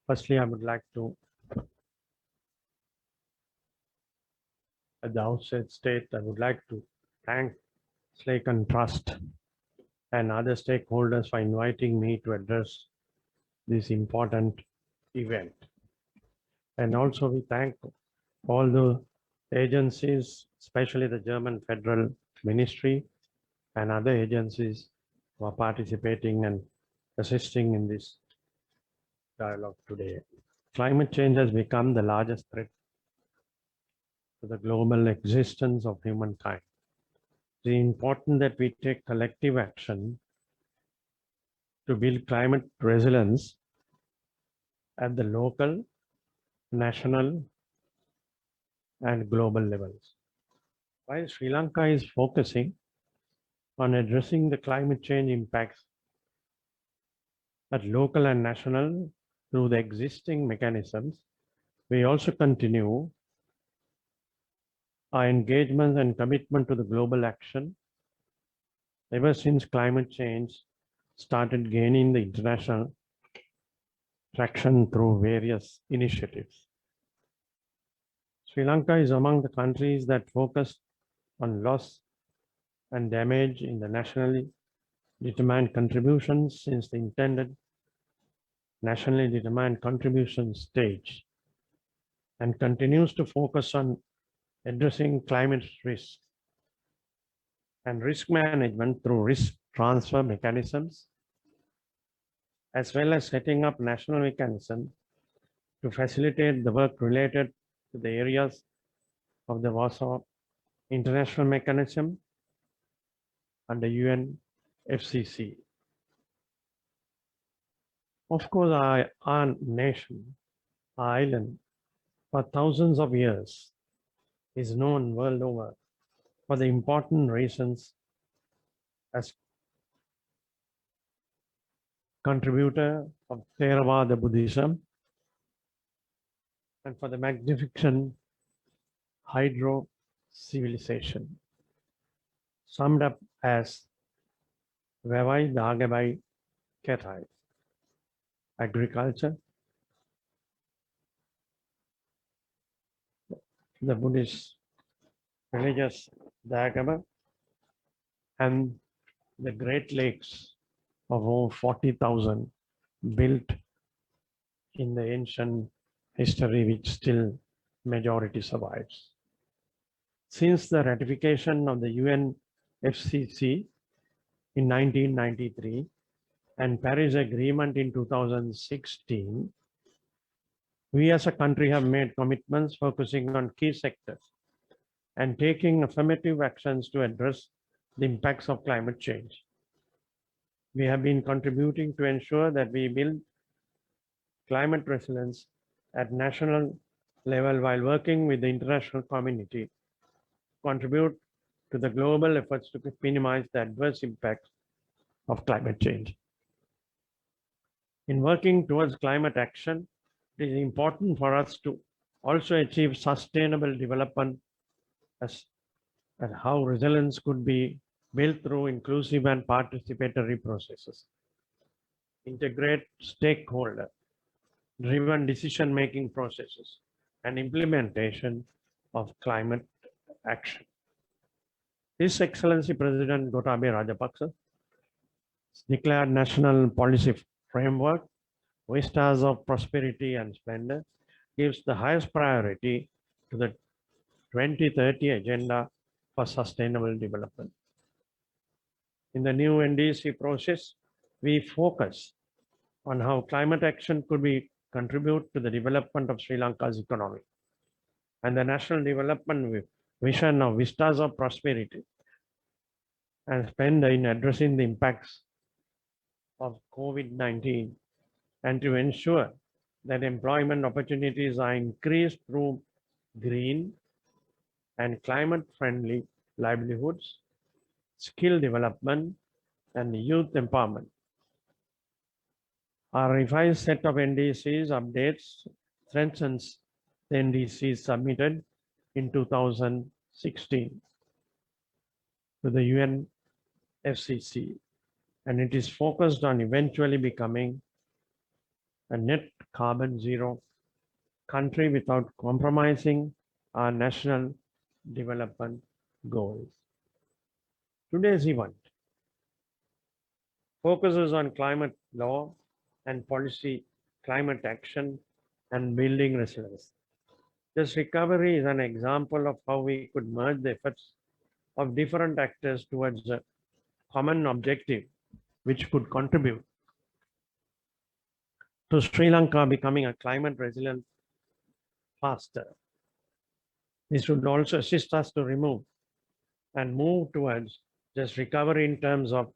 Firstly, I would like to, at the outset, state I would like to thank Slake and Trust and other stakeholders for inviting me to address this important event. And also we thank all the agencies, especially the German Federal Ministry and other agencies who are participating and assisting in this dialogue today. Climate change has become the largest threat to the global existence of humankind. It is important that we take collective action to build climate resilience at the local, national, and global levels. While Sri Lanka is focusing on addressing the climate change impacts at local and national through the existing mechanisms, we also continue our engagement and commitment to the global action ever since climate change started gaining the international traction through various initiatives. Sri Lanka is among the countries that focused on loss and damage in the nationally determined contributions since the intended nationally determined contribution stage, and continues to focus on addressing climate risk and risk management through risk transfer mechanisms, as well as setting up national mechanisms to facilitate the work related to the areas of the Warsaw International Mechanism and the UNFCCC. Of course, our nation, our island, for thousands of years is known world over for the important reasons as contributor of Theravada Buddhism and for the magnificent hydro civilization, summed up as Vevai Dagabai Ketai, agriculture, the Buddhist religious Dagaba, and the Great Lakes of over 40,000 built in the ancient history, which still majority survives. Since the ratification of the UNFCCC in 1993 and Paris Agreement in 2016, we as a country have made commitments focusing on key sectors and taking affirmative actions to address the impacts of climate change. We have been contributing to ensure that we build climate resilience at national level while working with the international community to contribute to the global efforts to minimize the adverse impacts of climate change. In working towards climate action, it is important for us to also achieve sustainable development and how resilience could be built through inclusive and participatory processes. Integrate stakeholder-driven decision-making processes and implementation of climate action. His Excellency President Gotabaya Rajapaksa declared National Policy Framework, Vistas of Prosperity and Splendor, gives the highest priority to the 2030 Agenda for Sustainable Development. In the new NDC process, we focus on how climate action could contribute to the development of Sri Lanka's economy and the national development vision of Vistas of Prosperity and spend in addressing the impacts of COVID-19 and to ensure that employment opportunities are increased through green and climate-friendly livelihoods, skill development, and youth empowerment. Our revised set of NDCs updates strengthens the NDCs submitted in 2016 to the UNFCCC, and it is focused on eventually becoming a net carbon zero country without compromising our national development goals. Today's event focuses on climate law and policy, climate action, and building resilience. This recovery is an example of how we could merge the efforts of different actors towards a common objective, which could contribute to Sri Lanka becoming a climate resilient faster. This would also assist us to remove and move towards just recovery in terms of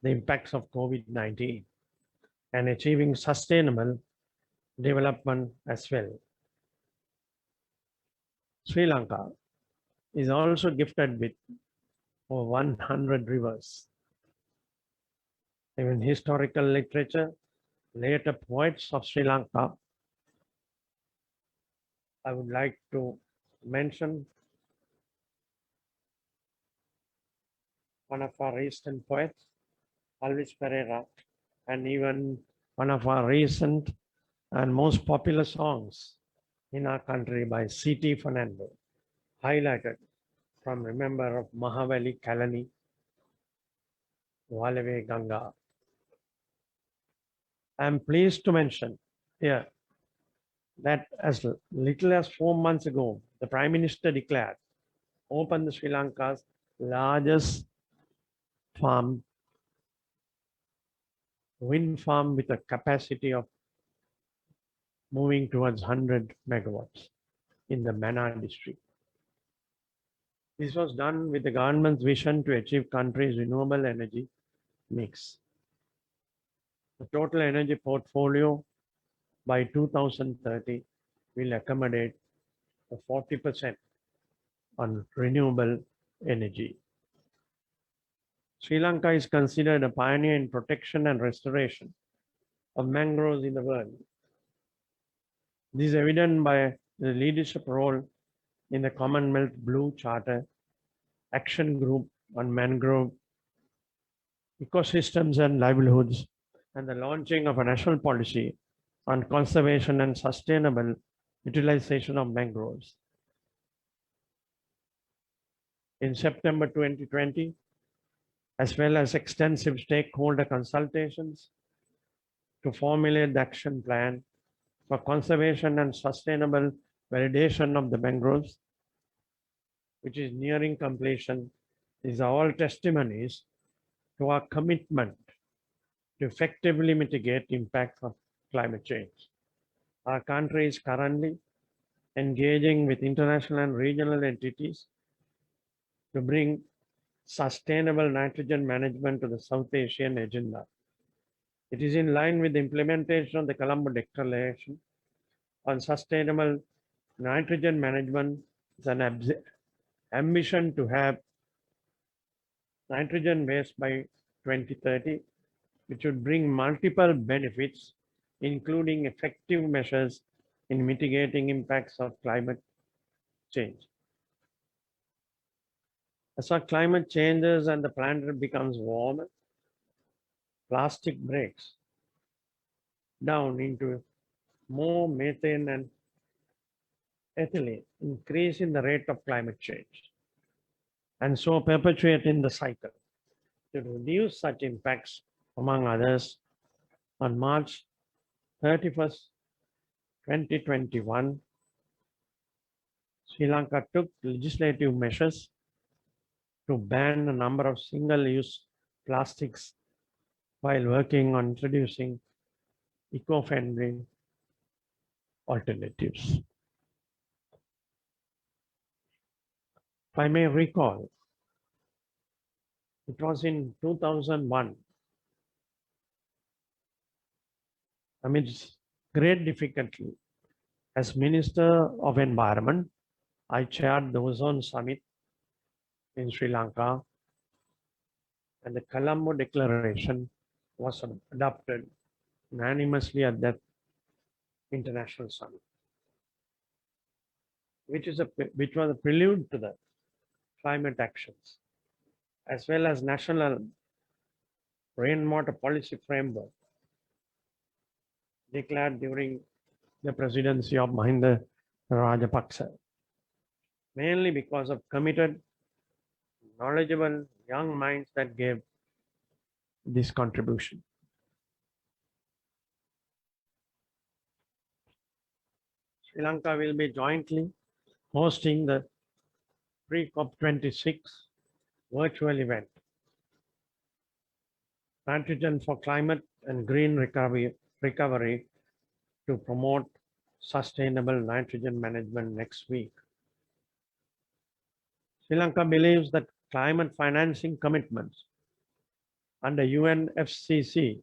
the impacts of COVID-19 and achieving sustainable development as well. Sri Lanka is also gifted with over 100 rivers. Even historical literature, later poets of Sri Lanka, I would like to mention one of our recent poets, Alvis Pereira, and even one of our recent and most popular songs in our country by C.T. Fernando, highlighted from Remember of Mahavali Kalani, Valave Ganga. I am pleased to mention here that as little as 4 months ago, the Prime Minister declared open Sri Lanka's largest farm, wind farm with a capacity of moving towards 100 megawatts in the Mana district. This was done with the government's vision to achieve country's renewable energy mix. The total energy portfolio by 2030 will accommodate 40% on renewable energy. Sri Lanka is considered a pioneer in protection and restoration of mangroves in the world. This is evident by the leadership role in the Commonwealth Blue Charter Action Group on Mangrove Ecosystems and Livelihoods, and the launching of a national policy on conservation and sustainable utilization of mangroves. In September 2020, as well as extensive stakeholder consultations to formulate the action plan for conservation and sustainable validation of the mangroves, which is nearing completion, these are all testimonies to our commitment to effectively mitigate impacts of climate change. Our country is currently engaging with international and regional entities to bring sustainable nitrogen management to the South Asian agenda. It is in line with the implementation of the Colombo Declaration on Sustainable Nitrogen Management. It's an ambition to have nitrogen waste by 2030, which would bring multiple benefits, including effective measures in mitigating impacts of climate change. As our climate changes and the planet becomes warmer, plastic breaks down into more methane and ethylene, increasing the rate of climate change, and so perpetuating the cycle. To reduce such impacts, among others, on March 31st, 2021, Sri Lanka took legislative measures to ban a number of single-use plastics while working on introducing eco-friendly alternatives. If I may recall, it was in 2001, amidst great difficulty, as Minister of Environment, I chaired the Ozone Summit in Sri Lanka, and the Colombo Declaration was adopted unanimously at that international summit, which was a prelude to the climate actions, as well as national rainwater policy framework declared during the presidency of Mahinda Rajapaksa, mainly because of committed, knowledgeable young minds that gave this contribution. Sri Lanka will be jointly hosting the pre-COP26 virtual event, Nitrogen for Climate and Green Recovery to promote sustainable nitrogen management next week. Sri Lanka believes that climate financing commitments under UNFCCC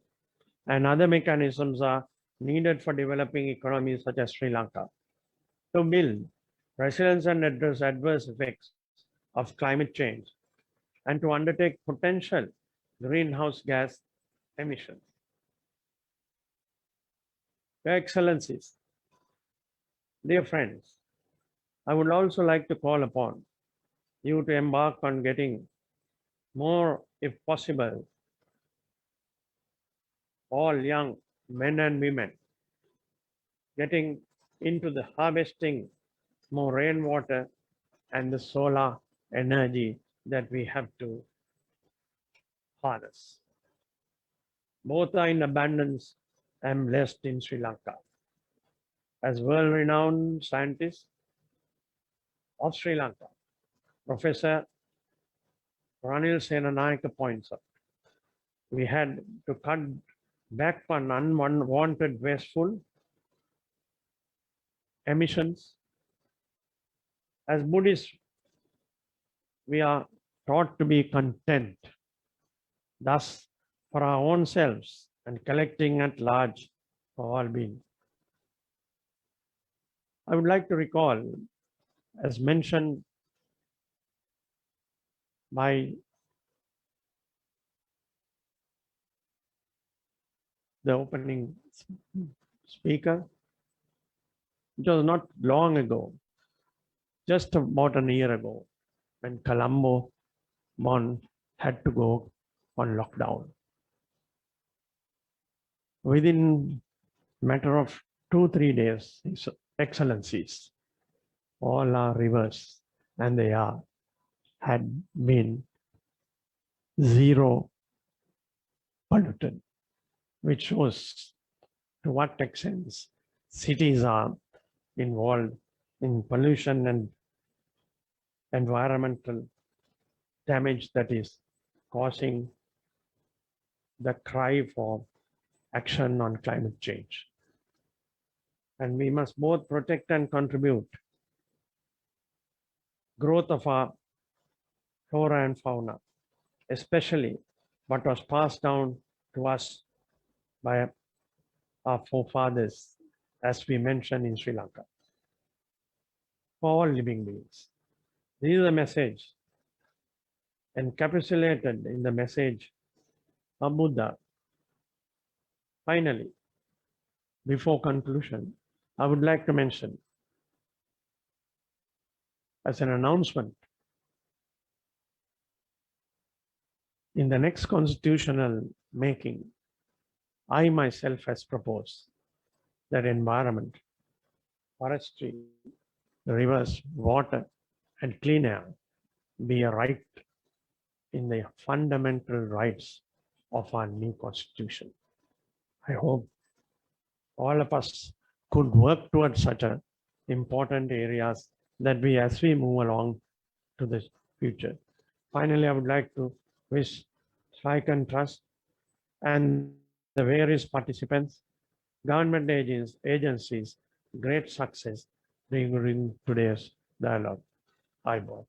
and other mechanisms are needed for developing economies such as Sri Lanka to build resilience and address adverse effects of climate change and to undertake potential greenhouse gas emissions. Your Excellencies, dear friends, I would also like to call upon you to embark on getting more, if possible, all young men and women getting into the harvesting more rainwater and the solar energy that we have to harness. Both are in abundance and blessed in Sri Lanka. As world-renowned scientists of Sri Lanka, Professor Ranil Senanayake points out, we had to cut back on unwanted wasteful emissions. As Buddhists, we are taught to be content, thus for our own selves and collecting at large for all beings. I would like to recall, as mentioned by the opening speaker, it was not long ago, just about a year ago, when Colombo had to go on lockdown. Within a matter of 2-3 days, His Excellencies, all our rivers and they had been zero polluted, which shows to what extent cities are involved in pollution and environmental damage that is causing the cry for action on climate change. And we must both protect and contribute growth of our flora and fauna, especially what was passed down to us by our forefathers, as we mentioned in Sri Lanka, for all living beings. This is a message encapsulated in the message of Buddha. Finally, before conclusion, I would like to mention as an announcement, in the next constitutional making, I myself has proposed that environment, forestry, rivers, water, and clean air be a right in the fundamental rights of our new constitution. I hope all of us could work towards such a important areas that as we move along to the future. Finally, I would like to wish Strike and Trust and the various participants, government agencies, great success during today's dialogue. I vote.